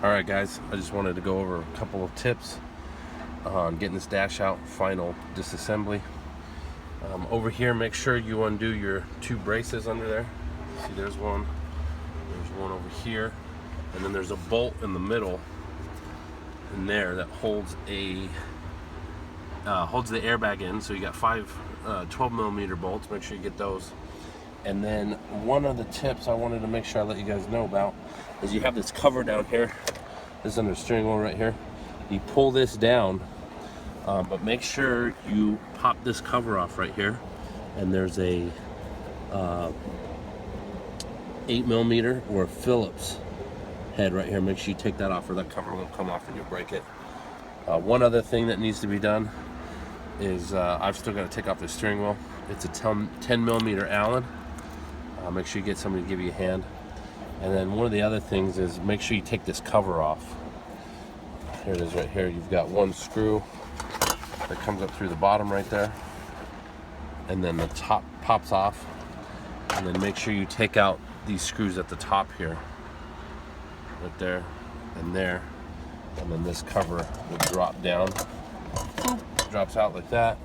Alright guys, I just wanted to go over a couple of tips on getting this dash out, final disassembly. Over here, make sure you undo your two braces under there. See, there's one over here, and then there's a bolt in the middle in there that holds the airbag in. So you got five 12mm bolts. Make sure you get those. And then one of the tips I wanted to make sure I let you guys know about is you have this cover down here. This is under the steering wheel right here. You pull this down, but make sure you pop this cover off right here. And there's a 8mm or a Phillips head right here. Make sure you take that off, or that cover won't come off and you'll break it. One other thing that needs to be done is I've still got to take off the steering wheel. It's a 10mm Allen. Make sure you get somebody to give you a hand. And then one of the other things is make sure you take this cover off. Here it is right here. You've got one screw that comes up through the bottom right there, and then the top pops off. And then make sure you take out these screws at the top here, right there and there, and then this cover will drop down. Drops out like that.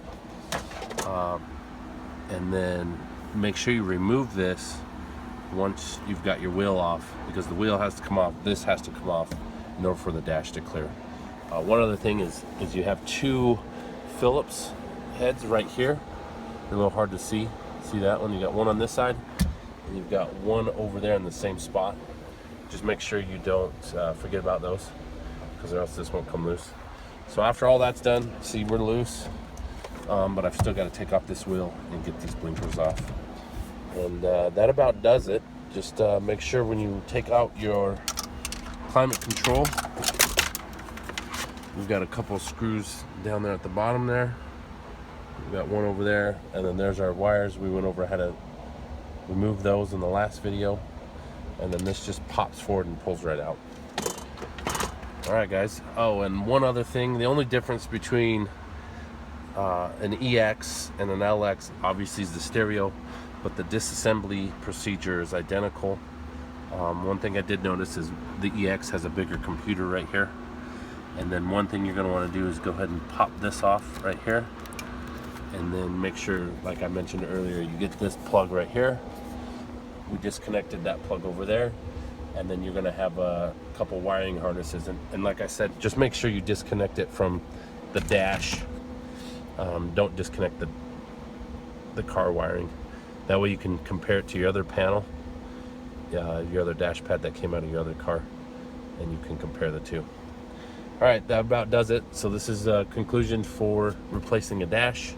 And then make sure you remove this once you've got your wheel off, because the wheel has to come off, this has to come off in order for the dash to clear. One other thing is you have two Phillips heads right here. They're a little hard to see. See that one? You got one on this side, and you've got one over there in the same spot. Just make sure you don't forget about those, because or else this won't come loose. So after all that's done, see, we're loose, but I've still got to take off this wheel and get these blinkers off. And that about does it. Just make sure when you take out your climate control, we've got a couple screws down there at the bottom there. We've got one over there, and then there's our wires. We went over how to remove those in the last video. And then this just pops forward and pulls right out. Alright guys, oh, and one other thing, the only difference between an EX and an LX obviously is the stereo, but the disassembly procedure is identical. One thing I did notice is the EX has a bigger computer right here. And then one thing you're going to want to do is go ahead and pop this off right here, and then make sure, like I mentioned earlier, you get this plug right here. We disconnected that plug over there, and then you're going to have a couple wiring harnesses, and like I said, just make sure you disconnect it from the dash. Don't disconnect the car wiring. That way you can compare it to your other panel, your other dash pad that came out of your other car, and you can compare the two. Alright, that about does it. So this is a conclusion for replacing a dash,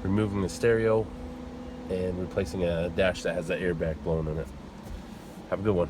removing the stereo, and replacing a dash that has that airbag blown in it. Have a good one.